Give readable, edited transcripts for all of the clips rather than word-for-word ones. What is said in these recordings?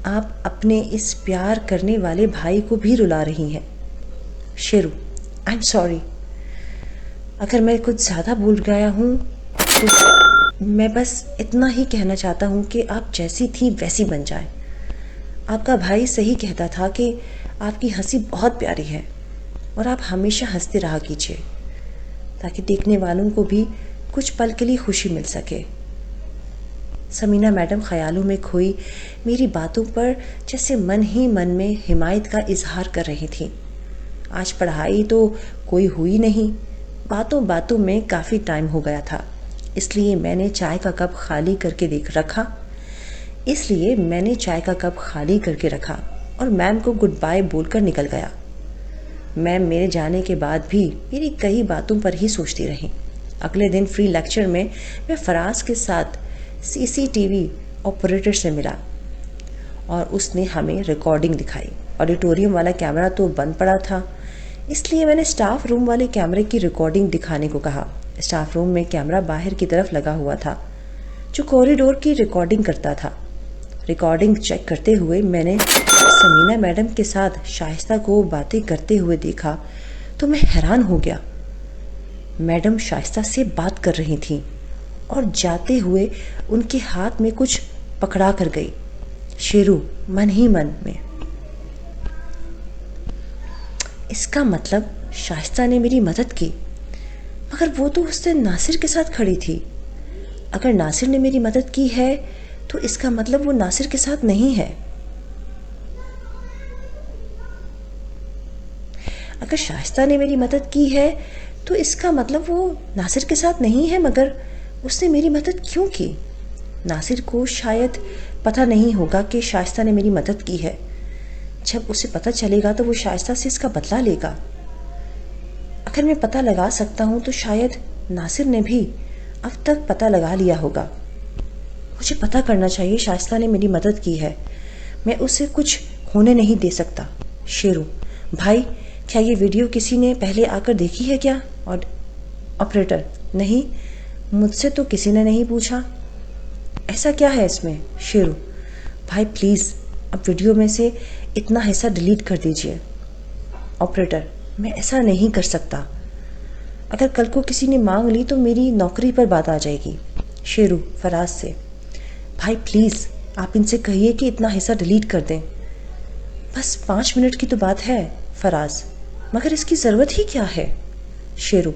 آپ اپنے اس پیار کرنے والے بھائی کو بھی رلا رہی ہیں۔ شیرو، آئی ایم سوری، اگر میں کچھ زیادہ بھول گیا ہوں تو میں بس اتنا ہی کہنا چاہتا ہوں کہ آپ جیسی تھیں ویسی بن جائیں۔ آپ کا بھائی صحیح کہتا تھا کہ آپ کی ہنسی بہت پیاری ہے اور آپ ہمیشہ ہنستے رہا کیجیے تاکہ دیکھنے والوں کو بھی کچھ پل کے لیے خوشی مل سکے۔ سمینہ میڈم خیالوں میں کھوئی میری باتوں پر جیسے من ہی من میں حمایت کا اظہار کر رہی تھی۔ آج پڑھائی تو کوئی ہوئی نہیں، باتوں باتوں میں کافی ٹائم ہو گیا تھا، اس لیے میں نے چائے کا کپ خالی کر کے رکھا اور میم کو گڈ بائی بول کر نکل گیا۔ میم میرے جانے کے بعد بھی میری کئی باتوں پر ہی سوچتی رہیں۔ اگلے دن فری لیکچر میں فراز کے ساتھ CCTV آپریٹر سے ملا اور اس نے ہمیں ریکارڈنگ دکھائی۔ آڈیٹوریم والا کیمرہ تو بند پڑا تھا، اس لیے میں نے اسٹاف روم والے کیمرے کی ریکارڈنگ دکھانے کو کہا۔ اسٹاف روم میں کیمرہ باہر کی طرف لگا ہوا تھا جو کوریڈور کی ریکارڈنگ کرتا تھا۔ ریکارڈنگ چیک کرتے ہوئے میں نے سمینہ میڈم کے ساتھ شائستہ کو باتیں کرتے ہوئے دیکھا تو میں حیران ہو گیا۔ میڈم شائستہ سے بات کر رہی تھیں اور جاتے ہوئے ان کے ہاتھ میں کچھ پکڑا کر گئی۔ شیرو من ہی من میں، اس کا مطلب شائستہ نے میری مدد کی، مگر وہ تو اس دن ناصر کے ساتھ کھڑی تھی۔ اگر ناصر نے میری مدد کی ہے تو اس کا مطلب وہ ناصر کے ساتھ نہیں ہے۔ اگر شائستہ نے میری مدد کی ہے تو اس کا مطلب وہ ناصر کے ساتھ نہیں ہے، مگر اس نے میری مدد کیوں کی؟ ناصر کو شاید پتہ نہیں ہوگا کہ شائستہ نے میری مدد کی ہے۔ جب اسے پتہ چلے گا تو وہ شائستہ سے اس کا بدلہ لے گا۔ اگر میں پتہ لگا سکتا ہوں تو شاید ناصر نے بھی اب تک پتہ لگا لیا ہوگا۔ مجھے پتہ کرنا چاہیے شائستہ نے میری مدد کی ہے، میں اسے کچھ ہونے نہیں دے سکتا۔ شیرو، بھائی کیا یہ ویڈیو کسی نے پہلے آ کر دیکھی ہے کیا؟ اور آپریٹر، نہیں، مجھ سے تو کسی نے نہیں پوچھا۔ ایسا کیا ہے اس میں؟ شیرو، بھائی پلیز اب ویڈیو میں سے اتنا حصہ ڈیلیٹ کر دیجئے۔ آپریٹر، میں ایسا نہیں کر سکتا، اگر کل کو کسی نے مانگ لی تو میری نوکری پر بات آ جائے گی۔ شیرو فراز سے، بھائی پلیز آپ ان سے کہیے کہ اتنا حصہ ڈیلیٹ کر دیں، بس 5 منٹ کی تو بات ہے۔ فراز، مگر اس کی ضرورت ہی کیا ہے؟ شیرو،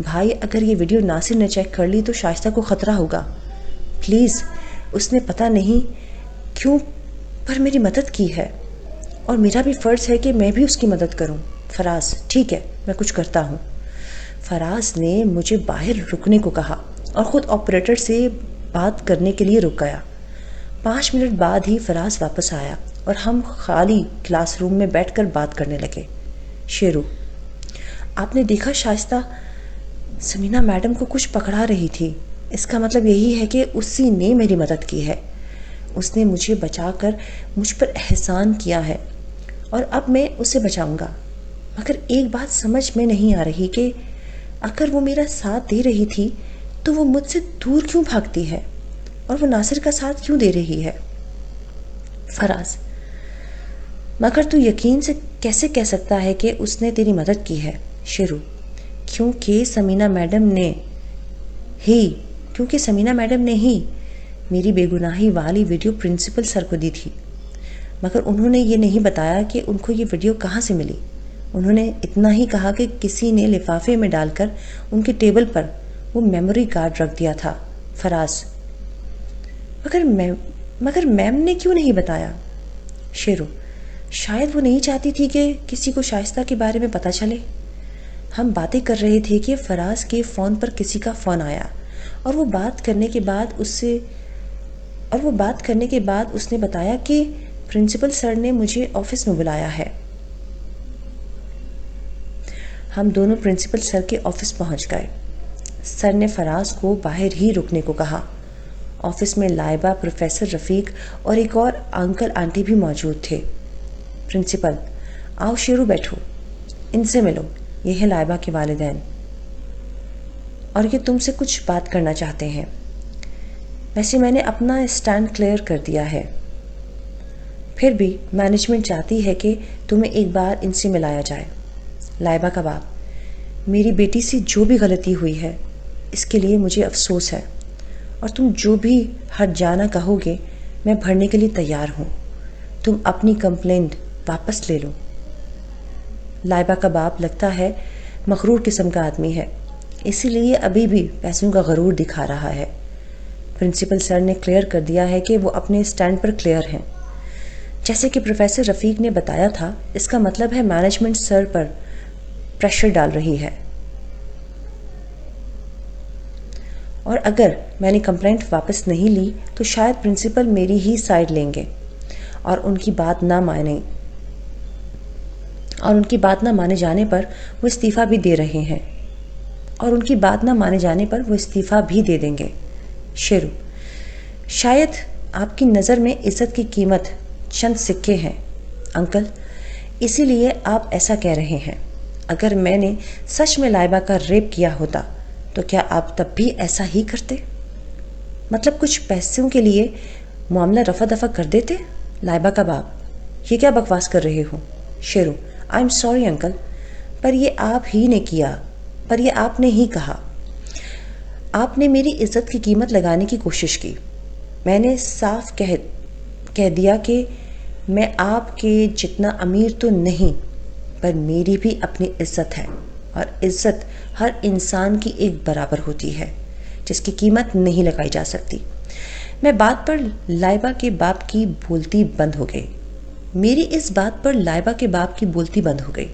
بھائی اگر یہ ویڈیو ناصر نے چیک کر لی تو شائستہ کو خطرہ ہوگا، پلیز، اس نے پتہ نہیں کیوں پر میری مدد کی ہے اور میرا بھی فرض ہے کہ میں بھی اس کی مدد کروں۔ فراز، ٹھیک ہے میں کچھ کرتا ہوں۔ فراز نے مجھے باہر رکنے کو کہا اور خود آپریٹر سے بات کرنے کے لیے رک گیا۔ 5 منٹ بعد ہی فراز واپس آیا اور ہم خالی کلاس روم میں بیٹھ کر بات کرنے لگے۔ شیرو، آپ نے دیکھا شائستہ سمینہ میڈم کو کچھ پکڑا رہی تھی، اس کا مطلب یہی ہے کہ اسی نے میری مدد کی ہے، اس نے مجھے بچا کر مجھ پر احسان کیا ہے اور اب میں اسے بچاؤں گا۔ مگر ایک بات سمجھ میں نہیں آ رہی کہ اگر وہ میرا ساتھ دے رہی تھی تو وہ مجھ سے دور کیوں بھاگتی ہے اور وہ ناصر کا ساتھ کیوں دے رہی ہے؟ فراز، مگر تو یقین سے کیسے کہہ سکتا ہے کہ اس نے تیری مدد کی ہے؟ شیرو، کیونکہ سمینہ میڈم نے ہی میری بے گناہی والی ویڈیو پرنسپل سر کو دی تھی، مگر انہوں نے یہ نہیں بتایا کہ ان کو یہ ویڈیو کہاں سے ملی۔ انہوں نے اتنا ہی کہا کہ کسی نے لفافے میں ڈال کر ان کے ٹیبل پر وہ میموری کارڈ رکھ دیا تھا۔ فراز، مگر میم نے کیوں نہیں بتایا؟ شیرو، شاید وہ نہیں چاہتی تھی کہ کسی کو شائستہ کے بارے میں پتہ چلے۔ ہم باتیں کر رہے تھے کہ فراز کے فون پر کسی کا فون آیا اور وہ بات کرنے کے بعد اس نے بتایا کہ پرنسپل سر نے مجھے آفس میں بلایا ہے۔ ہم دونوں پرنسپل سر کے آفس پہنچ گئے۔ سر نے فراز کو باہر ہی رکنے کو کہا۔ آفس میں لائبہ، پروفیسر رفیق اور ایک اور انکل آنٹی بھی موجود تھے۔ پرنسپل، آؤ شیرو بیٹھو، ان سے ملو، یہ ہے لائبہ کے والدین اور یہ تم سے کچھ بات کرنا چاہتے ہیں۔ ویسے میں نے اپنا اسٹینڈ کلیئر کر دیا ہے، پھر بھی مینجمنٹ چاہتی ہے کہ تمہیں ایک بار ان سے ملایا جائے۔ لائبہ کا باپ: میری بیٹی سے جو بھی غلطی ہوئی ہے اس کے لیے مجھے افسوس ہے، اور تم جو بھی ہر جانا کہو گے میں بھرنے کے لیے تیار ہوں۔ تم اپنی کمپلینٹ واپس لے لو۔ لائبہ کا باپ لگتا ہے مغرور قسم کا آدمی ہے، اسی لیے ابھی بھی پیسوں کا غرور دکھا رہا ہے۔ پرنسپل سر نے کلیئر کر دیا ہے کہ وہ اپنے سٹینڈ پر کلیئر ہیں۔ جیسے کہ پروفیسر رفیق نے بتایا تھا، اس کا مطلب ہے مینجمنٹ سر پر پریشر ڈال رہی ہے، اور اگر میں نے کمپلینٹ واپس نہیں لی تو شاید پرنسپل میری ہی سائیڈ لیں گے اور ان کی بات نہ مانے جانے پر وہ استعفیٰ بھی دے دیں گے۔ شیرو: شاید آپ کی نظر میں عزت کی قیمت چند سکے ہیں انکل، اسی لیے آپ ایسا کہہ رہے ہیں۔ اگر میں نے سچ میں لائبہ کا ریپ کیا ہوتا تو کیا آپ تب بھی ایسا ہی کرتے؟ مطلب کچھ پیسوں کے لیے معاملہ رفع دفع کر دیتے؟ لائبہ کا باپ: یہ کیا بکواس کر رہے ہو؟ شیرو: آئی ایم سوری انکل، پر یہ آپ نے ہی کہا۔ آپ نے میری عزت کی قیمت لگانے کی کوشش کی۔ میں نے صاف کہہ دیا کہ میں آپ کے جتنا امیر تو نہیں، پر میری بھی اپنی عزت ہے، اور عزت ہر انسان کی ایک برابر ہوتی ہے جس کی قیمت نہیں لگائی جا سکتی۔ میں بات پر لائبہ کے باپ کی بولتی بند ہو گئی۔ میری اس بات پر لائبہ کے باپ کی بولتی بند ہو گئی،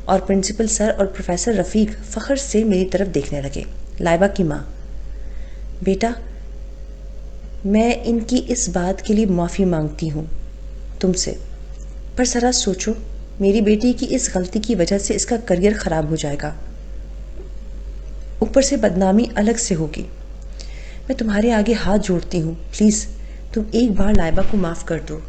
اور پرنسپل سر اور پروفیسر رفیق فخر سے میری طرف دیکھنے لگے۔ لائبہ کی ماں: بیٹا، میں ان کی اس بات کے لیے معافی مانگتی ہوں تم سے، پر ذرا سوچو، میری بیٹی کی اس غلطی کی وجہ سے اس کا کریئر خراب ہو جائے گا، اوپر سے بدنامی الگ سے ہوگی۔ میں تمہارے آگے ہاتھ جوڑتی ہوں، پلیز تم ایک بار لائبہ کو معاف کر دو۔